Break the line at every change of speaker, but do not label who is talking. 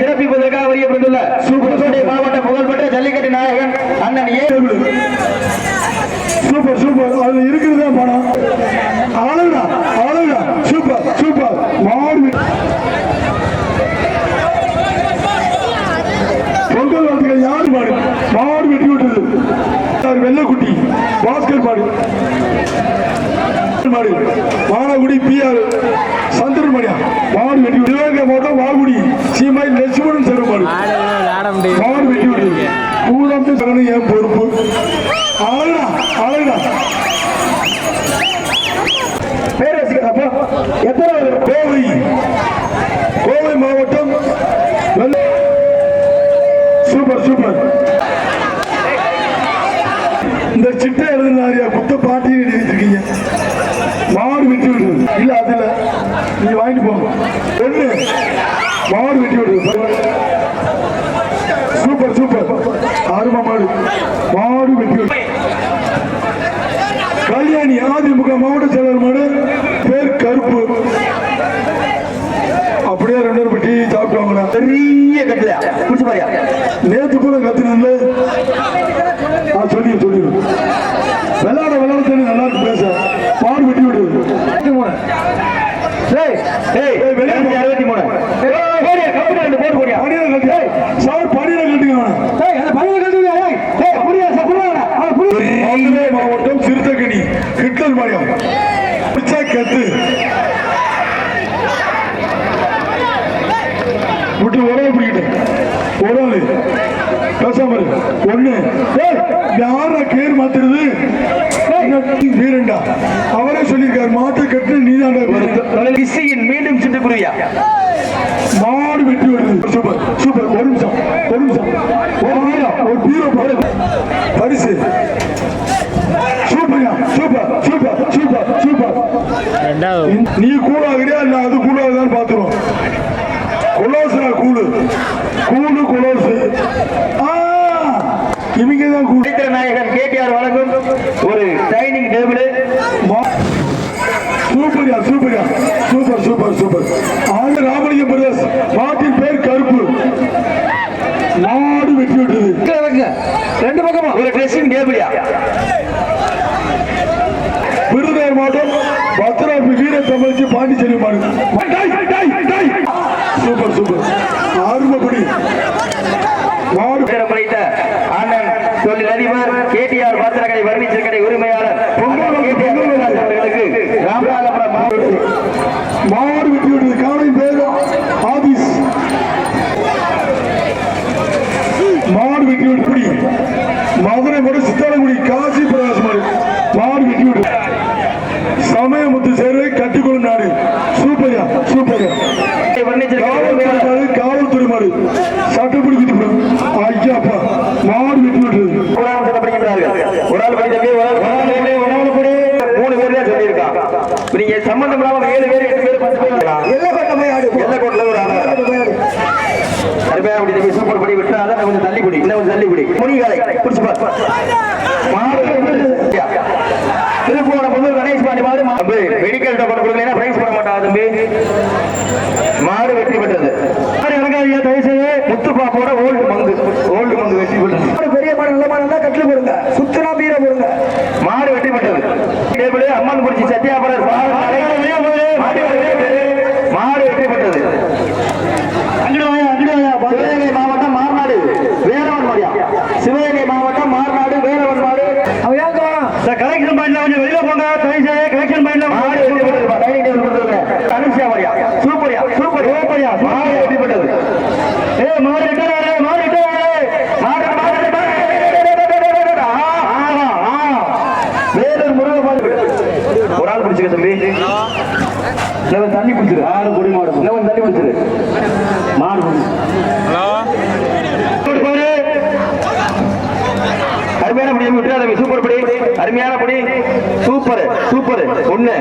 சிறப்பிப்பதற்காக வருகின்ற புதுக்கோட்டை மாவட்ட புகழ்பெற்ற ஜல்லிக்கட்டு நாயகன் அண்ணன்
சூப்பர் சூப்பர் அது இருக்கிறதா பணம் அவ்வளவுதான் அவ்வளவுதான் சூப்பர் சூப்பர் மாடு பொங்கல் வாழ்த்துக்கள் யாரு மாடு மாடு வெட்டி விட்டது வெள்ளக்குட்டி பாஸ்கர் மாடு மாடு மானகுடி பிஆர் சந்திரன் மணியா மாடு வெட்டி விட்டு மாவட்டம் வாகுடி சீமாய் லட்சுமணன் செல்வ மாடு மாடு வெட்டி விட்டது கூடாந்து சகனம் என் பொறுப்பு அழகா அழகா கோவை கோவை மாவட்டம் சூப்பர் சூப்பர் இந்த சிட்டை எழுதினாரியா குத்த பாட்டின்னு எழுதி வச்சிருக்கீங்க மாடு வெட்டி விடுறது இல்ல அதுல நீங்க வாங்கிட்டு போங்க ஒண்ணு மாடு வெட்டி விடுறது சூப்பர் சூப்பர் ஆர்வ மாடு மாடு வெட்டி விடுறது கல்யாணி அதிமுக மாவட்ட செயலர் மாடு பேர் கருப்பு அப்படியே 2 பேர் டீ சாப்பிடுவாங்களா
பெரிய கட்டலையா குடிச்சு பாரியா
நேற்று கூட கத்துனல சொல்லி விளையாட விளையாட நல்லா இருக்கு பேச பாடு வெட்டி விடு 63 மாவட்டம் சிறுத்தக்கணி கிட்டல் மாயம் கத்து விட்டு உறவு பிடிக்கிட்டேன் உறவு பேசாம ஒண்ணு யாரா கேர் மாத்துறது வீரண்டா அவரே சொல்லியிருக்காரு மாட்டு கட்டு நீதான்
மீண்டும் சிட்டுக்குருவியா
மாடு வெட்டி வருது சூப்பர் சூப்பர் ஒரு நிமிஷம் ஒரு பீரோ பரிசு super super super super super நீ கூடாகிறியா இல்ல அது கூடாதுதான் பாத்துருவோம் கொலோசா கூடு கூடு கொலோசு இவங்கதான் கூடு
நாயகன் கேடிஆர் வழங்கும் ஒரு டைனிங் டேபிள்
சூப்பர்யா சூப்பர்யா சூப்பர் சூப்பர் சூப்பர் ஆண்டு ராமலிங்கம் பிரதேஷ் மாட்டின் பேர் கருப்பு நாடு வெட்டி விட்டது
2 பக்கமா ஒரு ட்ரெஸ்ஸிங் டேபிள்யா
விருதுநகர் மாவட்டம் பத்திராபி வீர தமிழ்ச்சி பாண்டிச்சேரி மாடு சூப்பர் சூப்பர் ஆர்வப்படி
மாடு படைத்த அண்ணன் தொழிலதிபர் கேடிஆர் பாத்திரக்கடை பர்னிச்சர் கடை உரிமையாளர் ராமநாதபுரம்
மாடு வெட்டி விட்டது காலை பேர் ஆபீஸ் மாடு வெட்டி விட்டு மதுரை கூட சித்தாலங்குடி காசி பிரகாஷ் மாடு மாடு வெட்டி விட்டு சமயமுத்து சேர்வை கட்டிக்கொள்ளும் நாடு சூப்பர்யா சூப்பர்யா காவல்துறை மாடு சட்டப்படி குதிப்படும் ஐயாப்பா மாடு வெட்டி விட்டுறது
ஒரு ஆள் படித்தே 3 பேர் தான் சொல்லியிருக்கான் நீங்க சம்பந்தம் இல்லாம 7 பேர் 8 பேர் 10 பேர் எல்லக்கோட்டில் ஒரு அருமையா அப்படி சூப்பர் படி விட்டா அதை கொஞ்சம் தள்ளி குடி இன்னும் கொஞ்சம் தள்ளி குடி முனிகாலை பிடிச்சு திருப்பூர முதல் கணேஷ் பாண்டி மாடு மெடிக்கல் டோக்கன் கொடுக்கலன்னா பிரைஸ் பண்ண மாட்டான் தம்பி மாடு வெற்றி பெற்றது முத்துப்பாப்போட ஓல்டு மங்கு வெற்றி பெற்றது
பெரிய மாடு நல்ல மாடு தான் கட்டில் போடுங்க சுத்தனா பீர போடுங்க
மாடு வெற்றி பெற்றது டேபிள் அம்மன் குறிச்சி சத்தியாபுரம் மாடு வெற்றி பெற்றது சிவகங்கை மாவட்டம் மார்நாடு வேலவன் மாடியா சிவகங்கை மாவட்டம் மார்நாடு வேலவன் மாடு கலெக்ஷன் பாயிண்ட்ல கொஞ்சம் வெளியில போங்க கலெக்ஷன் பாயிண்ட்ல மாடு வெற்றி பெற்றது டைனிங் டேபிள் கொடுத்துருங்க அனுஷியா மாடியா சூப்பர்யா சூப்பர் ஓப்பர்யா மாடு வெற்றி பெற்றது மாடு வேலூர் முருகன் ஒரு ஆள் பிடிச்சுக்க தம்பி தண்ணி பிடிச்சிரு ஆடு கொடி மாடு தண்ணி பிடிச்சிரு மாடு அருமையான படி விட்டுறாத சூப்பர் படி அருமையான படி சூப்பர் சூப்பர் 1